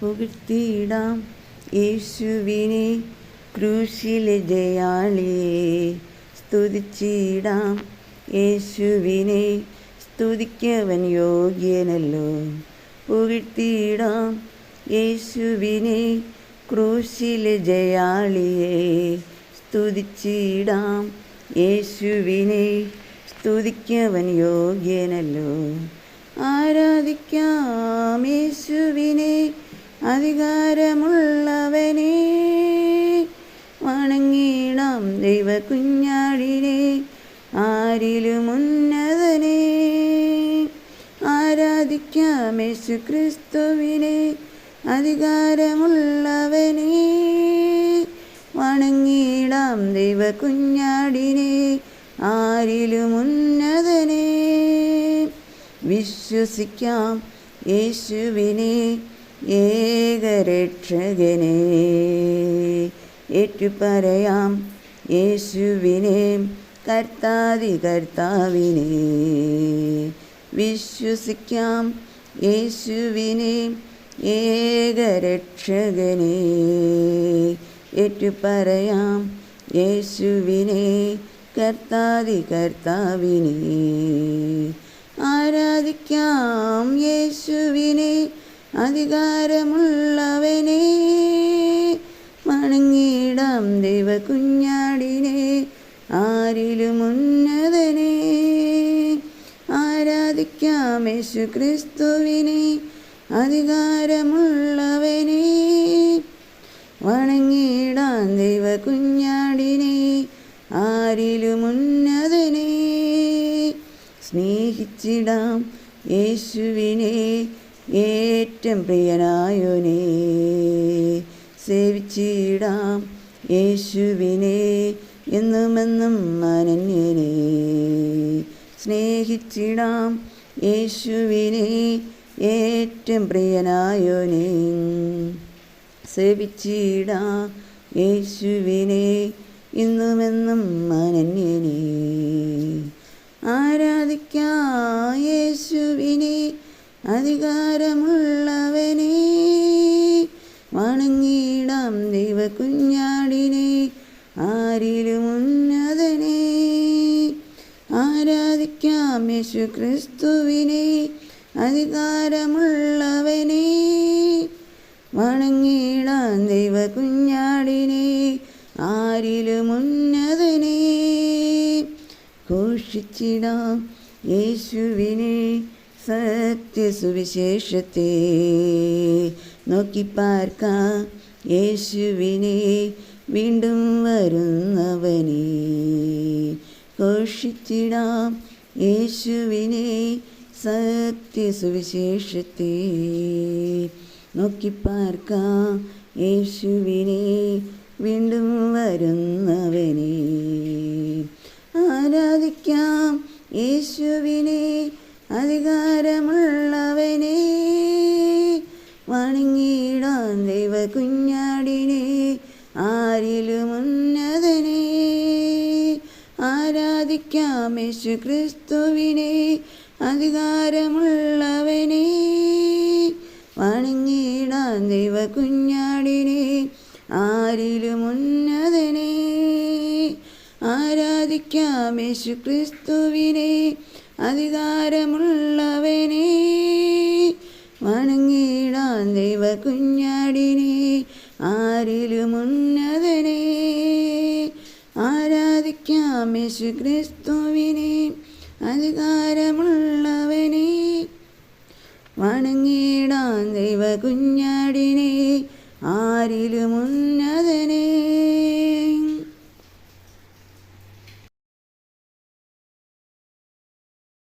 പുകഴ്ത്തിയിടാം യേശുവിനെ ക്രൂശിലെ ജയാളിയെ. സ്തുതിച്ചിടാം യേശുവിനെ, സ്തുതിക്കവൻ യോഗ്യനല്ലോ. പുകഴ്ത്തിയിടാം യേശുവിനെ ക്രൂശിലെ ജയാളിയെ. സ്തുതിച്ചിടാം യേശുവിനെ, സ്തുതിക്കവൻ യോഗ്യനല്ലോ. ആരാധിക്കാം യേശുവിനെ, അധികാരമുള്ളവനെ. വണങ്ങിടാം ദൈവകുഞ്ഞാടിനെ, ആരിലും ഉന്നതനെ. ആരാധിക്കാം യേശു ക്രിസ്തുവിനെ, അധികാരമുള്ളവനെ. വണങ്ങിടാം ദൈവകുഞ്ഞാടിനെ, ആരിലും ഉന്നതനെ. വിശ്വസിക്കാം യേശുവിനെ, ഏകരക്ഷകനെ. ഏറ്റുപറയാം യേശുവിനെ, കർത്താതി കർത്താവിനെ. വിശ്വസിക്കാം യേശുവിനെ, ഏകരക്ഷകനെ. ഏറ്റുപറയാം യേശുവിനെ, കർത്താതി കർത്താവിനെ. ആരാധിക്കാം യേശുവിനെ, അധികാരമുള്ളവനെ. വണങ്ങിടാം ദൈവകുഞ്ഞാടിനെ, ആരിലും ഉന്നതനെ. ആരാധിക്കാം യേശു ക്രിസ്തുവിനെ, അധികാരമുള്ളവനെ. വണങ്ങിടാം ദൈവകുഞ്ഞാടിനെ, ആരിലും ഉന്നതനെ. സ്നേഹിച്ചിടാം യേശുവിനെ, ഏറ്റവും പ്രിയനായോനെ. സേവിച്ചിടാം യേശുവിനെ, എന്നുമെന്നും അനന്യനെ. സ്നേഹിച്ചിടാം യേശുവിനെ, ഏറ്റവും പ്രിയനായോനെ. സേവിച്ചിടാം യേശുവിനെ, എന്നുമെന്നും അനന്യനെ. ആരാധിക്കാം യേശുവിനെ, അധികാരമുള്ളവനെ. വണങ്ങിടാം ദൈവകുഞ്ഞാടിനെ, ആരിലും ഉന്നതനെ. ആരാധിക്കാം യേശു ക്രിസ്തുവിനെ, അധികാരമുള്ളവനെ. വണങ്ങിടാം ദൈവകുഞ്ഞാടിനെ, ആരിലും ഉന്നതനെ. ഘോഷിച്ചിടാം യേശുവിനെ, സത്യസുവിശേഷത്തെ. നോക്കിപ്പാർക്കാം യേശുവിനെ, വീണ്ടും വരുന്നവനെ. ഘോഷിച്ചിടാം യേശുവിനെ, സത്യസുവിശേഷത്തെ. നോക്കിപ്പാർക്കാം യേശുവിനെ, വീണ്ടും വരുന്നവനെ. ആരാധിക്കാം യേശുവിനെ, അധികാരമുള്ളവനെ. വണങ്ങിടാം ദൈവകുഞ്ഞാടിനെ, ആരിലും ഉന്നതനെ. ആരാധിക്കാം യേശു ക്രിസ്തുവിനെ, അധികാരമുള്ളവനെ. വണങ്ങിടാം ദൈവകുഞ്ഞാടിനെ, ആരിലും ഉന്നതനെ. ആരാധിക്കാം യേശു ക്രിസ്തുവിനെ, അധികാരമുള്ളവനെ. വണങ്ങിടാം ദൈവകുഞ്ഞാടിനെ, ആരിലും ഉന്നതനെ. ആരാധിക്കാം യേശു ക്രിസ്തുവിനെ, അധികാരമുള്ളവനെ. വണങ്ങിടാം ദൈവകുഞ്ഞാടിനെ, ആരിലും